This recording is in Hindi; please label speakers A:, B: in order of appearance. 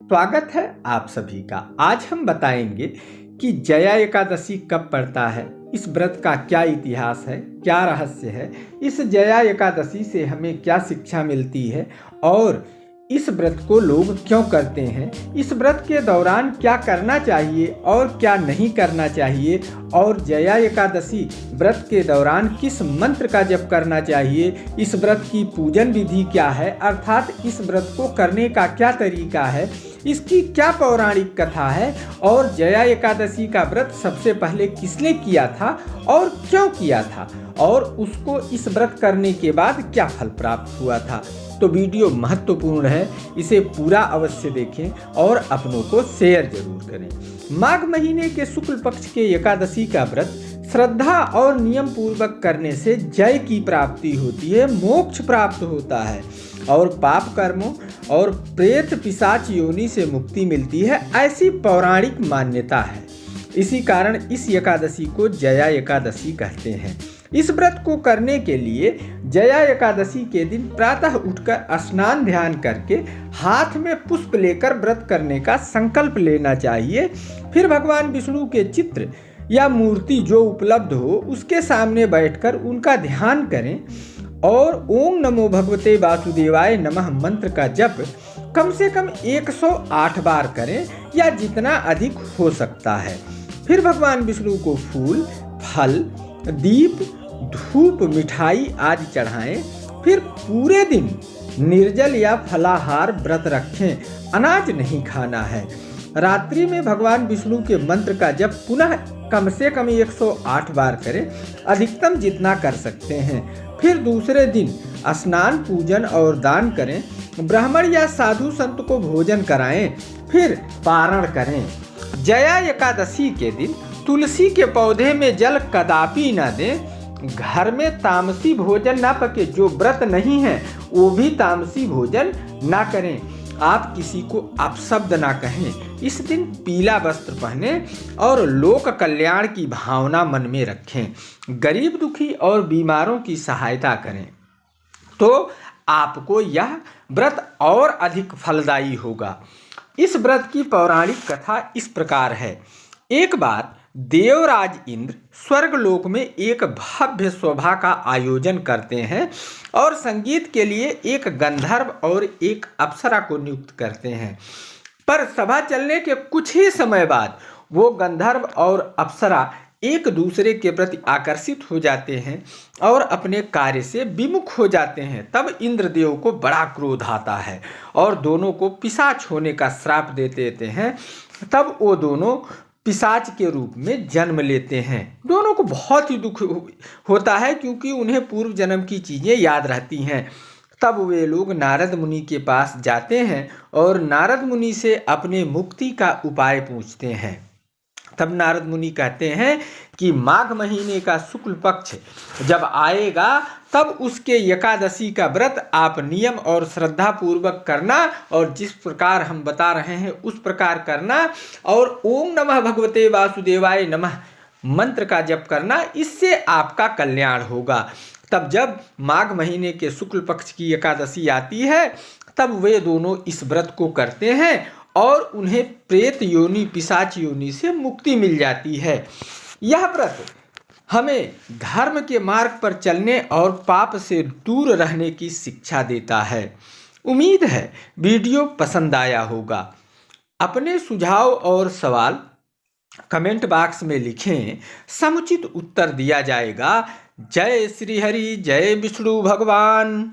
A: स्वागत है आप सभी का। आज हम बताएंगे कि जया एकादशी कब पड़ता है, इस व्रत का क्या इतिहास है, क्या रहस्य है, इस जया एकादशी से हमें क्या शिक्षा मिलती है और इस व्रत को लोग क्यों करते हैं, इस व्रत के दौरान क्या करना चाहिए और क्या नहीं करना चाहिए, और जया एकादशी व्रत के दौरान किस मंत्र का जप करना चाहिए, इस व्रत की पूजन विधि क्या है, अर्थात इस व्रत को करने का क्या तरीका है, इसकी क्या पौराणिक कथा है, और जया एकादशी का व्रत सबसे पहले किसने किया था और क्यों किया था, और उसको इस व्रत करने के बाद क्या फल प्राप्त हुआ था। तो वीडियो महत्वपूर्ण है, इसे पूरा अवश्य देखें और अपनों को शेयर जरूर करें। माघ महीने के शुक्ल पक्ष के एकादशी का व्रत श्रद्धा और नियम पूर्वक करने से जय की प्राप्ति होती है, मोक्ष प्राप्त होता है और पाप कर्मों और प्रेत पिशाच योनि से मुक्ति मिलती है, ऐसी पौराणिक मान्यता है। इसी कारण इस एकादशी को जया एकादशी कहते हैं। इस व्रत को करने के लिए जया एकादशी के दिन प्रातः उठकर स्नान ध्यान करके हाथ में पुष्प लेकर व्रत करने का संकल्प लेना चाहिए। फिर भगवान विष्णु के चित्र या मूर्ति जो उपलब्ध हो उसके सामने बैठकर उनका ध्यान करें और ओम नमो भगवते वासुदेवाय नमः मंत्र का जप कम से कम 108 बार करें या जितना अधिक हो सकता है। फिर भगवान विष्णु को फूल, फल, दीप, धूप, मिठाई आदि चढ़ाएं। फिर पूरे दिन निर्जल या फलाहार व्रत रखें, अनाज नहीं खाना है। रात्रि में भगवान विष्णु के मंत्र का जप पुनः कम से कम 108 बार करें, अधिकतम जितना कर सकते हैं। फिर दूसरे दिन स्नान, पूजन और दान करें, ब्राह्मण या साधु संत को भोजन कराएं, फिर पारण करें। जया एकादशी के दिन तुलसी के पौधे में जल कदापि न दें। घर में तामसी भोजन ना पके, जो व्रत नहीं है वो भी तामसी भोजन ना करें। आप किसी को अपशब्द ना कहें। इस दिन पीला वस्त्र पहने और लोक कल्याण की भावना मन में रखें। गरीब, दुखी और बीमारों की सहायता करें तो आपको यह व्रत और अधिक फलदायी होगा। इस व्रत की पौराणिक कथा इस प्रकार है। एक बार देवराज इंद्र स्वर्गलोक में एक भव्य सभा का आयोजन करते हैं और संगीत के लिए एक गंधर्व और एक अप्सरा को नियुक्त करते हैं। पर सभा चलने के कुछ ही समय बाद वो गंधर्व और अप्सरा एक दूसरे के प्रति आकर्षित हो जाते हैं और अपने कार्य से विमुख हो जाते हैं। तब इंद्रदेव को बड़ा क्रोध आता है और दोनों को पिशाच होने का श्राप दे देते हैं। तब वो दोनों पिशाच के रूप में जन्म लेते हैं। दोनों को बहुत ही दुख होता है क्योंकि उन्हें पूर्व जन्म की चीज़ें याद रहती हैं। तब वे लोग नारद मुनि के पास जाते हैं और नारद मुनि से अपने मुक्ति का उपाय पूछते हैं। तब नारद मुनि कहते हैं कि माघ महीने का शुक्ल पक्ष जब आएगा तब उसके एकादशी का व्रत आप नियम और श्रद्धा पूर्वक करना और जिस प्रकार हम बता रहे हैं उस प्रकार करना और ओम नमः भगवते वासुदेवाय नमः मंत्र का जप करना, इससे आपका कल्याण होगा। तब जब माघ महीने के शुक्ल पक्ष की एकादशी आती है तब वे दोनों इस व्रत को करते हैं और उन्हें प्रेत योनि, पिशाच योनि से मुक्ति मिल जाती है। यह व्रत हमें धर्म के मार्ग पर चलने और पाप से दूर रहने की शिक्षा देता है। उम्मीद है वीडियो पसंद आया होगा। अपने सुझाव और सवाल कमेंट बॉक्स में लिखें, समुचित उत्तर दिया जाएगा। जय श्री हरि, जय विष्णु भगवान।